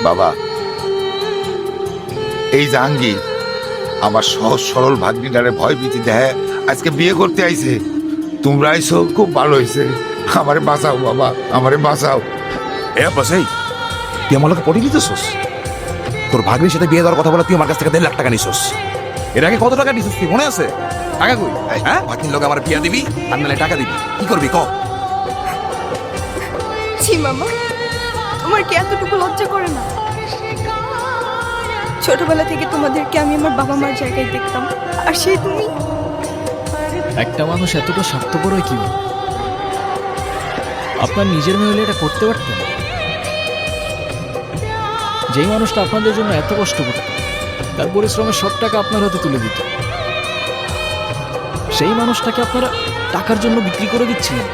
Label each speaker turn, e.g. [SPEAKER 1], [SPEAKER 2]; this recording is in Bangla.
[SPEAKER 1] বাবা, এই জাহাঙ্গীর আমার সহজ সরল ভাগ্নিটারে ভয় ভীতি দেয় আজকে বিয়ে করতে আইছে। তোমরা আইছো খুব ভালো হয়েছে। আমারে বাঁচাও বাবা, আমারে বাঁচাও।
[SPEAKER 2] এ বাসাই, তুই আমার লোকে পটি দিতেছস? তোর ভাগ্নির সাথে বিয়ে দেওয়ার কথা বলে তুই আমার কাছ থেকে 1.5 লাখ টাকা নিছস। এর আগে কত টাকা নিছস তুই মনে আছে? টাকা কই? হ্যাঁ, ভাগ্নির লোক আমার বিয়া দিবি আর নালে টাকা দিবি, কি করবি ক?
[SPEAKER 3] ছি মামা, তোমার কি এতটুকু লজ্জা করে না? ছোটবেলা থেকে তোমাদেরকে আমি আমার বাবা মার জায়গায় দেখতাম, আর সেই তুমি।
[SPEAKER 4] একটা মানুষ এতটা স্বার্থপর হয় কি? আপনার নিজের মেয়ে হলে এটা করতে পারতেন? যেই মানুষটা আপনাদের জন্য এত কষ্ট করত, তার পরিশ্রমের সব টাকা আপনার হাতে তুলে দিত, সেই মানুষটাকে আপনারা টাকার জন্য বিক্রি করে দিচ্ছিলেন।